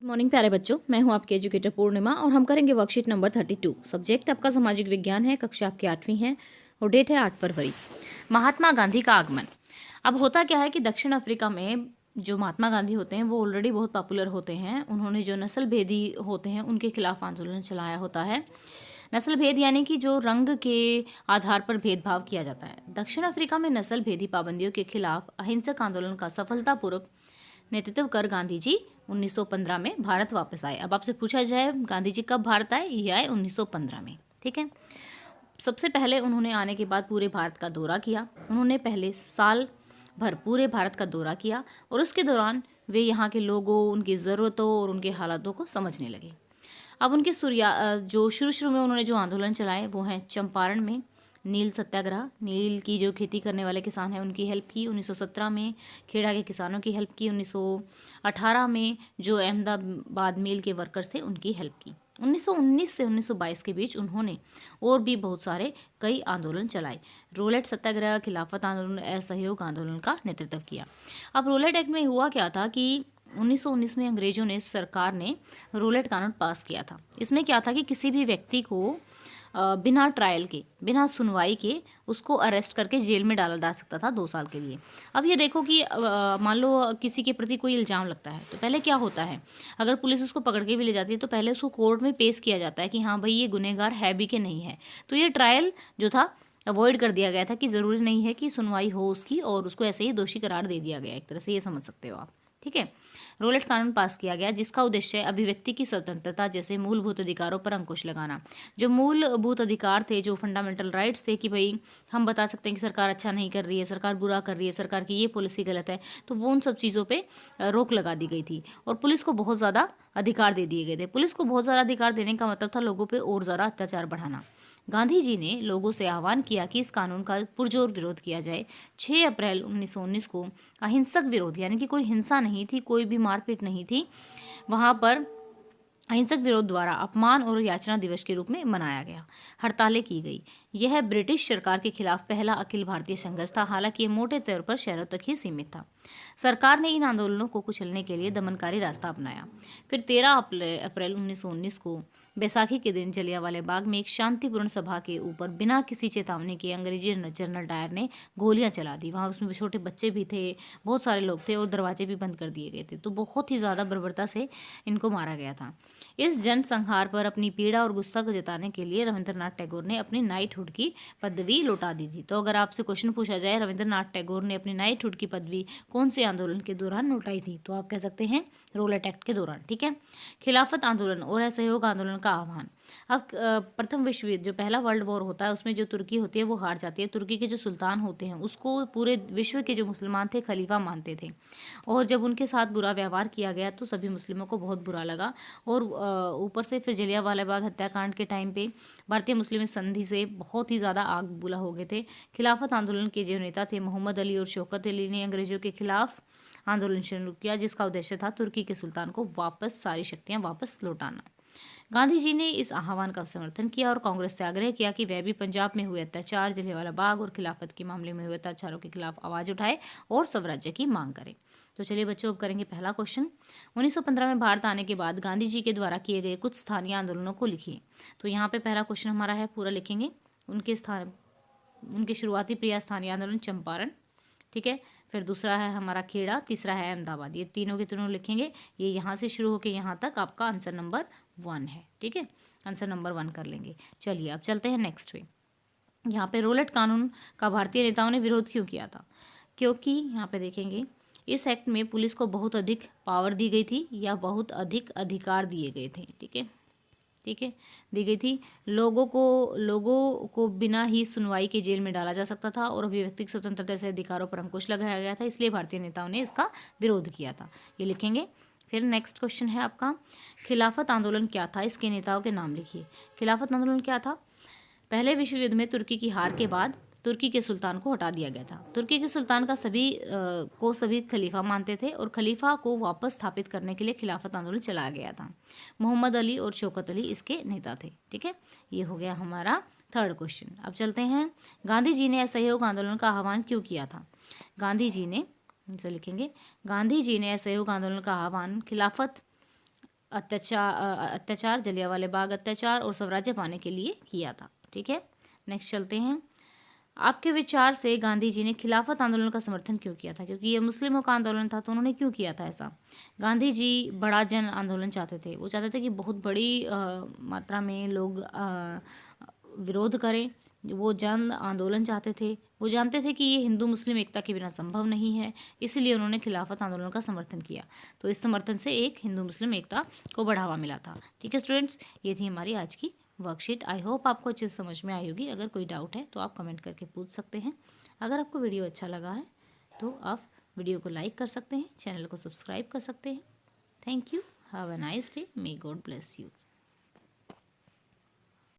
Morning प्यारे बच्चों, मैं हूं आपके एजुकेटर पूर्णिमा और हम करेंगे वर्कशीट नंबर 32। सब्जेक्ट आपका सामाजिक विज्ञान है, कक्षा आपकी 8वीं है और डेट है 8 फरवरी। महात्मा गांधी का आगमन। अब होता क्या है कि दक्षिण अफ्रीका में जो महात्मा गांधी होते हैं वो ऑलरेडी बहुत पॉपुलर होते हैं। उन्होंने जो नस्ल भेदी होते हैं उनके खिलाफ आंदोलन चलाया होता है। नस्ल भेद यानी कि जो रंग के आधार पर भेदभाव किया जाता है। दक्षिण अफ्रीका में नस्ल भेदी पाबंदियों के खिलाफ अहिंसक आंदोलन का सफलतापूर्वक नेतृत्व कर गांधी जी 1915 में भारत वापस आए। अब आपसे पूछा जाए गांधी जी कब भारत आए, ये आए 1915 में। ठीक है। सबसे पहले उन्होंने आने के बाद पूरे भारत का दौरा किया। उन्होंने पहले साल भर पूरे भारत का दौरा किया और उसके दौरान वे यहाँ के लोगों, उनकी ज़रूरतों और उनके हालातों को समझने लगे। अब उनके जो शुरू में उन्होंने जो आंदोलन चलाए वो हैं चंपारण में नील सत्याग्रह। नील की जो खेती करने वाले किसान हैं उनकी हेल्प की। 1917 में खेड़ा के किसानों की हेल्प की। 1918 में जो अहमदाबाद मिल के वर्कर्स थे उनकी हेल्प की। 1919 से 1922 के बीच उन्होंने और भी बहुत सारे कई आंदोलन चलाए। रोलेट सत्याग्रह, खिलाफत आंदोलन, असहयोग आंदोलन का नेतृत्व किया। अब रोलेट एक्ट में हुआ क्या था कि 1919 में अंग्रेजों ने सरकार ने रोलेट कानून पास किया था। इसमें क्या था कि किसी भी व्यक्ति को बिना ट्रायल के, बिना सुनवाई के उसको अरेस्ट करके जेल में डाला जा सकता था 2 साल के लिए। अब ये देखो कि मान लो किसी के प्रति कोई इल्ज़ाम लगता है तो पहले क्या होता है, अगर पुलिस उसको पकड़ के भी ले जाती है तो पहले उसको कोर्ट में पेश किया जाता है कि हाँ भाई ये गुनहगार है भी कि नहीं है। तो ये ट्रायल जो था अवॉइड कर दिया गया था कि ज़रूरी नहीं है कि सुनवाई हो उसकी और उसको ऐसे ही दोषी करार दे दिया गया। एक तरह से ये समझ सकते हो आप। ठीक है। रोलेट कानून पास किया गया जिसका उद्देश्य है अभिव्यक्ति की स्वतंत्रता जैसे मूलभूत अधिकारों पर अंकुश लगाना। जो मूलभूत अधिकार थे, जो फंडामेंटल राइट्स थे कि भाई हम बता सकते हैं कि सरकार अच्छा नहीं कर रही है, सरकार बुरा कर रही है, सरकार की ये पॉलिसी गलत है, तो वो उन सब चीज़ों पे रोक लगा दी गई थी और पुलिस को बहुत ज़्यादा अधिकार दे दिए गए थे। पुलिस को बहुत ज़्यादा अधिकार देने का मतलब था लोगों पे और ज़्यादा अत्याचार बढ़ाना। गांधी जी ने लोगों से आह्वान किया कि इस कानून का पुरजोर विरोध किया जाए। 6 अप्रैल 1919 को अहिंसक विरोध यानी कि कोई हिंसा नहीं थी, कोई भी मारपीट नहीं थी, वहाँ पर अहिंसक विरोध द्वारा अपमान और याचना दिवस के रूप में मनाया गया। हड़तालें की गई। यह ब्रिटिश सरकार के खिलाफ पहला अखिल भारतीय संघर्ष था। हालांकि ये मोटे तौर पर शहरों तक ही सीमित था। सरकार ने इन आंदोलनों को कुचलने के लिए दमनकारी रास्ता अपनाया। फिर 13 अप्रैल 1919 को बैसाखी के दिन जलियांवाला बाग में एक शांतिपूर्ण सभा के ऊपर बिना किसी चेतावनी के अंग्रेजी जनरल डायर ने गोलियां चला दी। वहाँ उसमें छोटे बच्चे भी थे, बहुत सारे लोग थे और दरवाजे भी बंद कर दिए गए थे। तो बहुत ही ज़्यादा बर्बरता से इनको मारा गया था। इस जनसंहार पर अपनी पीड़ा और गुस्सा को जताने के लिए रविंद्रनाथ टैगोर ने अपनी नाइटहुड की पदवी लौटा दी थी। तो अगर आपसे क्वेश्चन पूछा जाए रविंद्रनाथ टैगोर ने अपनी नाइटहुड की पदवी कौन से आंदोलन के दौरान लौटाई थी, तो आप कह सकते हैं रोलेट एक्ट के दौरान। ठीक है। खिलाफत आंदोलन और असहयोग आंदोलन का आह्वान। अब प्रथम विश्व युद्ध जो पहला वर्ल्ड वॉर होता है उसमें जो तुर्की होती है वो हार जाती है। तुर्की के जो सुल्तान होते हैं उसको पूरे विश्व के जो मुसलमान थे खलीफा मानते थे और जब उनके साथ बुरा व्यवहार किया गया तो सभी मुस्लिमों को बहुत बुरा लगा और ऊपर से फिर जलियांवाला बाग हत्याकांड के टाइम पे भारतीय मुस्लिम संधि से बहुत ही ज़्यादा आग बुला हो गए थे। खिलाफत आंदोलन के जो नेता थे मोहम्मद अली और शौकत अली ने अंग्रेजों के खिलाफ आंदोलन शुरू किया जिसका उद्देश्य था तुर्की के सुल्तान को वापस सारी शक्तियां वापस लौटाना। गांधी जी ने इस आह्वान का समर्थन किया और कांग्रेस से आग्रह किया कि वह भी पंजाब में हुए अत्याचार, जलियांवाला बाग और खिलाफत के मामले में हुए अत्याचारों के खिलाफ आवाज उठाए और स्वराज्य की मांग करे। तो चलिए बच्चों अब करेंगे पहला क्वेश्चन। 1915 में भारत आने के बाद गांधी जी के द्वारा किए गए कुछ स्थानीय आंदोलनों को लिखिए। तो यहाँ पे पहला क्वेश्चन हमारा है, पूरा लिखेंगे। उनके शुरुआती प्रिय स्थानीय आंदोलन चंपारण। ठीक है। फिर दूसरा है हमारा खेड़ा, तीसरा है अहमदाबाद। ये तीनों के तीनों लिखेंगे। ये यहाँ से शुरू होकर यहाँ तक आपका आंसर नंबर 1 है। ठीक है। आंसर नंबर 1 कर लेंगे। चलिए अब चलते हैं नेक्स्ट पे। यहाँ पे रोलेट कानून का भारतीय नेताओं ने विरोध क्यों किया था? क्योंकि यहाँ पे देखेंगे इस एक्ट में पुलिस को बहुत अधिक पावर दी गई थी या बहुत अधिक अधिकार दिए गए थे। ठीक है। ठीक है, दी गई थी। लोगों को बिना ही सुनवाई के जेल में डाला जा सकता था और अभिव्यक्ति स्वतंत्रता से अधिकारों पर अंकुश लगाया गया था, इसलिए भारतीय नेताओं ने इसका विरोध किया था। ये लिखेंगे। फिर नेक्स्ट क्वेश्चन है आपका, खिलाफत आंदोलन क्या था? इसके नेताओं के नाम लिखिए। खिलाफत आंदोलन क्या था? पहले विश्व युद्ध में तुर्की की हार के बाद तुर्की के सुल्तान को हटा दिया गया था। तुर्की के सुल्तान का सभी खलीफा मानते थे और खलीफा को वापस स्थापित करने के लिए खिलाफत आंदोलन चलाया गया था। मोहम्मद अली और शौकत अली इसके नेता थे। ठीक है, ये हो गया हमारा थर्ड क्वेश्चन। अब चलते हैं, गांधी जी ने असहयोग आंदोलन का आह्वान क्यों किया था? गांधी जी ने, लिखेंगे, गांधी जी ने असहयोग आंदोलन का आह्वान खिलाफत अत्याचार, जलियांवाला बाग अत्याचार और स्वराज्य पाने के लिए किया था। ठीक है, नेक्स्ट चलते हैं। आपके विचार से गांधी जी ने खिलाफत आंदोलन का समर्थन क्यों किया था? क्योंकि ये मुस्लिमों का आंदोलन था, तो उन्होंने क्यों किया था ऐसा? गांधी जी बड़ा जन आंदोलन चाहते थे। वो चाहते थे कि बहुत बड़ी मात्रा में लोग विरोध करें। वो जन आंदोलन चाहते थे। वो जानते थे कि ये हिंदू मुस्लिम एकता के बिना संभव नहीं है, इसलिए उन्होंने खिलाफत आंदोलन का समर्थन किया। तो इस समर्थन से एक हिंदू मुस्लिम एकता को बढ़ावा मिला था। ठीक है स्टूडेंट्स, ये थी हमारी आज की वर्कशीट। आई होप आपको अच्छे से समझ में आई होगी। अगर कोई डाउट है तो आप कमेंट करके पूछ सकते हैं। अगर आपको वीडियो अच्छा लगा है तो आप वीडियो को लाइक कर सकते हैं, चैनल को सब्सक्राइब कर सकते हैं। Thank you, have a nice day, may God bless you.